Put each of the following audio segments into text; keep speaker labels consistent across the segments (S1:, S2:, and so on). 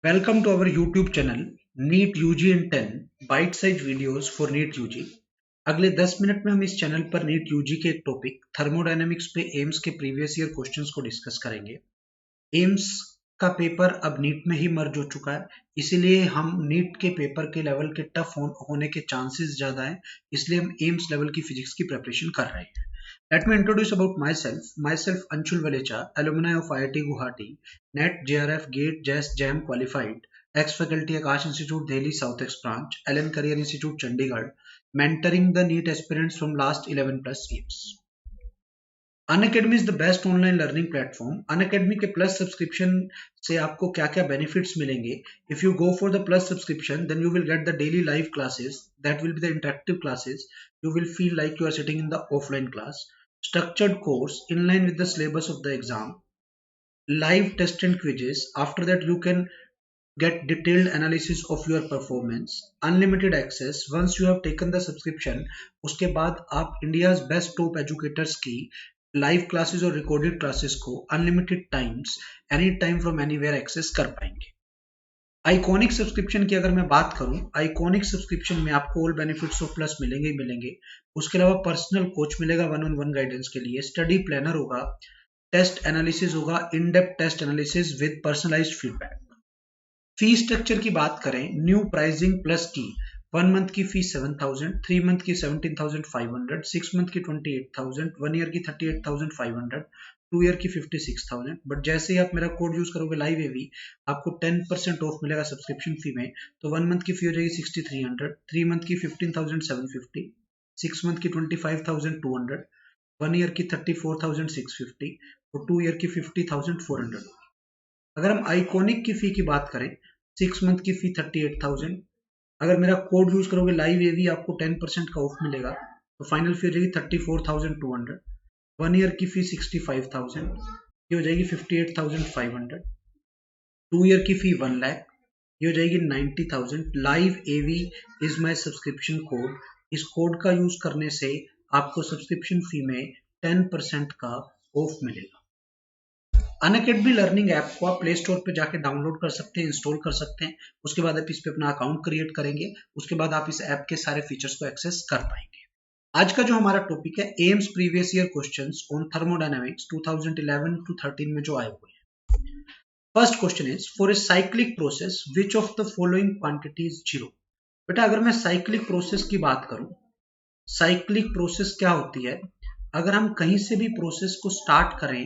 S1: Welcome to our YouTube channel NEET UG in 10 bite size videos for NEET UG। अगले 10 minute में हम इस channel पर NEET UG के एक टॉपिक थर्मोडायनेमिक्स पे एम्स के प्रीवियस ईयर क्वेश्चंस को डिस्कस करेंगे। एम्स का पेपर अब नीट में ही मर्ज हो चुका है, इसीलिए हम नीट के पेपर के लेवल के टफ होने के चांसेस ज़्यादा हैं, इसलिए हम एम्स लेवल की फिजिक्स की प्रिपरेशन कर रहे हैं। Let me introduce about myself. Myself Anshul Valecha, alumni of IIT Guwahati, NET, JRF, GATE, JAS, JAM qualified, ex-faculty Akash Institute, Delhi South Ex branch, Allen Career Institute, Chandigarh, mentoring the NEET aspirants from last 11 plus years. Unacademy is the best online learning platform. Unacademy के plus subscription से आपको क्या क्या benefits मिलेंगे? If you go for the plus subscription then you will get the daily live classes, that will be the interactive classes, you will feel like you are sitting in the offline class, structured course in line with the syllabus of the exam, live test and quizzes. After that you can get detailed analysis of your performance, unlimited access once you have taken the subscription। उसके बाद आप India's best top educators की live classes और recorded classes को unlimited times any time from anywhere access कर पाएंगे। Iconic subscription की अगर मैं बात करूं, आइकॉनिक सब्सक्रिप्शन में आपको ऑल बेनिफिट्स ऑफ प्लस मिलेंगे ही मिलेंगे। उसके अलावा पर्सनल कोच मिलेगा वन ऑन वन गाइडेंस के लिए, स्टडी प्लानर होगा, टेस्ट एनालिसिस होगा, in depth test analysis with personalised feedback. Fee structure की बात करें, न्यू प्राइसिंग प्लस की 1 मंथ की फीस 7000, 3 मंथ की 17,500, 6 मंथ की 28,000, 1 ईयर की 38,500, 2 ईयर की 56,000। बट जैसे ही आप मेरा कोड यूज करोगे लाइव एवी, आपको 10% ऑफ मिलेगा सब्सक्रिप्शन फी में। तो 1 मंथ की फी हो जाएगी 6300, 3 मंथ की 15,750, 6 मंथ की 25,200, 1 ईयर की 34,650 और 2 ईयर की 50,400। अगर हम आइकॉनिक की फी की बात करें, 6 मंथ की फी 38,000, अगर मेरा कोड यूज करोगे लाइव एवी आपको 10% का ऑफ मिलेगा, तो फाइनल फी हो जाएगी 34,200। 1 ईयर की फी 65,000, ये हो जाएगी 58,500। 2 ईयर की फी 1 लाख, ये हो जाएगी 90,000। Live AV is my subscription code. इस कोड का यूज करने से आपको सब्सक्रिप्शन फी में 10% का ऑफ मिलेगा। अनअकैडमी लर्निंग ऐप को आप प्ले स्टोर पे जाके डाउनलोड कर सकते हैं, इंस्टॉल कर सकते हैं। उसके बाद आप इस पे अपना अकाउंट क्रिएट करेंगे, उसके बाद आप इस ऐप के सारे फीचर्स को एक्सेस कर पाएंगे। आज का जो हमारा टॉपिक है, AIIMS previous year questions on thermodynamics 2011 to 13 में जो आए हुए हैं। First question is, for a cyclic process which of the following quantity is zero. बेटा अगर मैं साइक्लिक प्रोसेस की बात करूं, साइक्लिक प्रोसेस क्या होती है? अगर हम कहीं से भी प्रोसेस को स्टार्ट करें,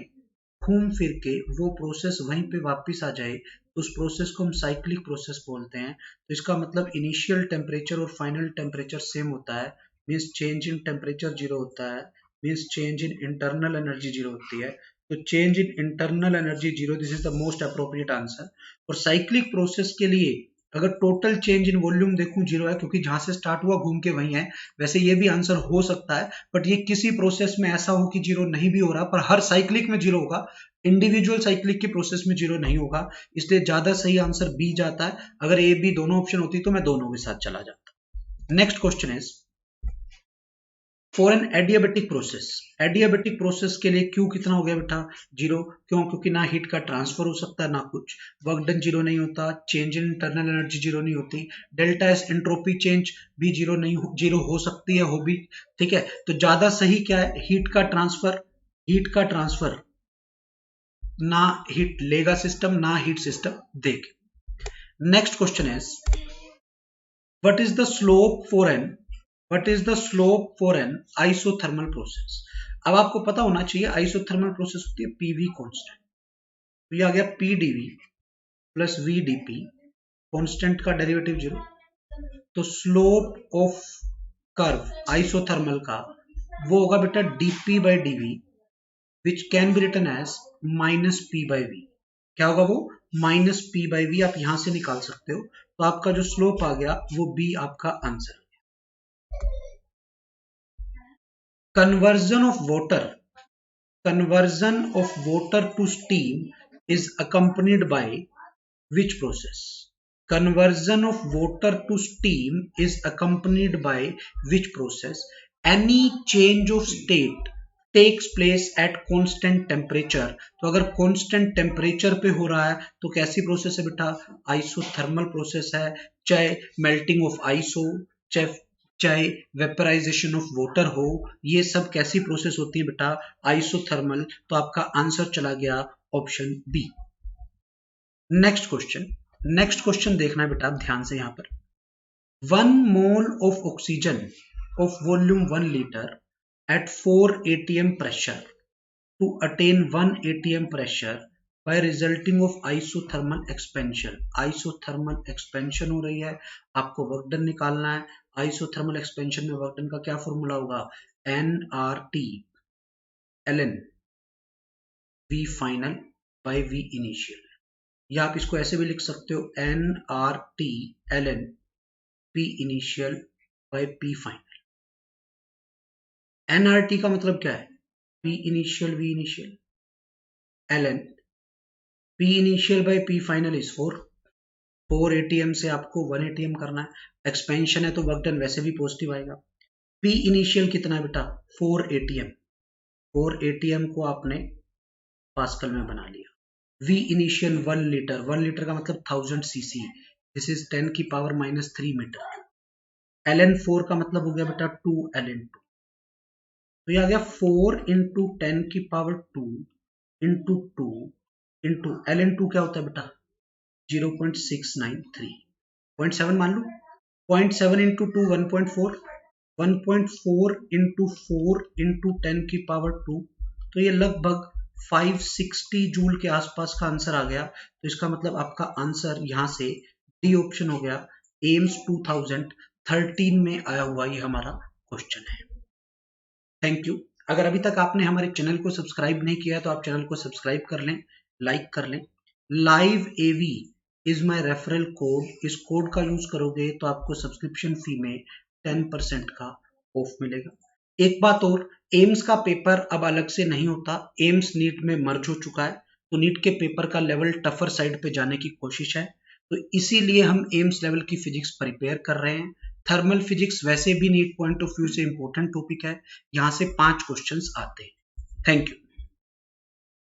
S1: घूम फिर के वो प्रोसेस वहीं पे वापस आ जाए, तो उस प्रोसेस को हम साइक्लिक प्रोसेस बोलते हैं। तो इसका मतलब इनिशियल टेम्परेचर और फाइनल टेम्परेचर सेम होता है, means change in temperature zero होता है, means change in internal energy zero होती है। तो change in internal energy zero, this is the most appropriate answer. और साइक्लिक प्रोसेस के लिए अगर टोटल चेंज इन वॉल्यूम देखूं जीरो है, क्योंकि जहां से स्टार्ट हुआ घूम के वहीं है। वैसे ये भी आंसर हो सकता है, बट ये किसी प्रोसेस में ऐसा हो कि जीरो नहीं भी हो रहा, पर हर साइक्लिक में जीरो होगा, इंडिविजुअल साइक्लिक की प्रोसेस में जीरो नहीं होगा। इसलिए ज्यादा सही आंसर बी जाता है। अगर ए बी दोनों ऑप्शन होती तो मैं दोनों के साथ चला जाता। Next question is, for an adiabatic process, adiabatic process के लिए क्यू कितना हो गया बेटा? जीरो। क्यों? क्योंकि ना हीट का ट्रांसफर हो सकता है ना कुछ, वर्क डन जीरो नहीं होता, change in internal energy zero नहीं होती, डेल्टा एस एंट्रोपी चेंज भी जीरो नहीं जीरो हो सकती है, हो भी। ठीक है, तो ज्यादा सही क्या है? हीट का ट्रांसफर। हीट का ट्रांसफर, ना हीट लेगा सिस्टम ना हीट सिस्टम देगा। Next question is, what is the slope for an what is the slope for an isothermal process. अब आपको पता होना चाहिए आइसोथर्मल प्रोसेस होती है पीवी कांस्टेंट। तो ये आ गया पीडीवी प्लस वीडीपी, कांस्टेंट का डेरिवेटिव जीरो। तो स्लोप ऑफ कर्व आइसोथर्मल का वो होगा बेटा dP by dV, which can be written as minus P by V. क्या होगा वो? माइनस पी बाई वी आप यहां से निकाल सकते हो। तो आपका जो स्लोप आ गया वो बी आपका answer. Conversion of water to steam is accompanied by which process? Conversion of water to steam is accompanied by which process? Any change of state takes place at constant temperature. तो अगर constant temperature पे हो रहा है तो कैसी process है बेटा, आइसोथर्मल प्रोसेस है। चाहे मेल्टिंग ऑफ आइस हो, चाहे वेपराइजेशन ऑफ वाटर हो, ये सब कैसी प्रोसेस होती है बेटा, आइसोथर्मल। तो आपका आंसर चला गया ऑप्शन बी। नेक्स्ट क्वेश्चन देखना है बेटा आप ध्यान से। यहां पर 1 मोल of oxygen of volume 1 liter at 4 atm pressure to attain 1 atm pressure by resulting of isothermal expansion। isothermal expansion हो रही है, आपको वर्क डन निकालना है। isothermal expansion में वर्क डन का क्या फॉर्मूला होगा, nRT ln V final by V initial, या आप इसको ऐसे भी लिख सकते हो nRT ln P initial by P final. NRT का मतलब क्या है, P initial V initial, ln P initial by P final is 4 atm से आपको 1 एटीएम करना है। एक्सपेंशन है तो वर्क डन वैसे भी पॉजिटिव आएगा। P इनिशियल कितना है बेटा, 4 एटीएम। 4 एटीएम को आपने पास्कल में बना लिया। V इनिशियल 1 लीटर, 1 लीटर का मतलब 1000 सीसी, दिस इज 10 की पावर -3 मीटर। ln 4 का मतलब हो गया बेटा 2 ln 2, तो ये आ गया 4 इंटू 10 की पावर 2 इंटू 2 इंटू ln 2 क्या होता है बेटा 0.693, 0.7 मान लो, 0.7 इंटू 2 1.4, 1.4 इंटू 4 इंटू 10 की पावर 2, तो ये लगभग 560 जूल के आसपास का आंसर आ गया। तो इसका मतलब आपका आंसर यहाँ से डी ऑप्शन हो गया। एम्स 2013 में आया हुआ ये हमारा क्वेश्चन है। Thank you. अगर अभी तक आपने हमारे चैनल को सब्सक्राइब नहीं किया तो आप चैनल को सब्सक्राइब कर लें, लाइक कर लें। Live AV is my referral code, इस कोड का यूज करोगे तो आपको सब्सक्रिप्शन फी में 10% का ऑफ मिलेगा। एक बात और, एम्स का पेपर अब अलग से नहीं होता, एम्स नीट में मर्ज हो चुका है, तो नीट के पेपर का लेवल टफर साइड पे जाने की कोशिश है, तो इसीलिए हम एम्स लेवल की फिजिक्स प्रिपेयर कर रहे हैं। थर्मल फिजिक्स वैसे भी नीट पॉइंट ऑफ व्यू से इंपॉर्टेंट टॉपिक है, यहां से 5 क्वेश्चंस आते हैं। Thank you.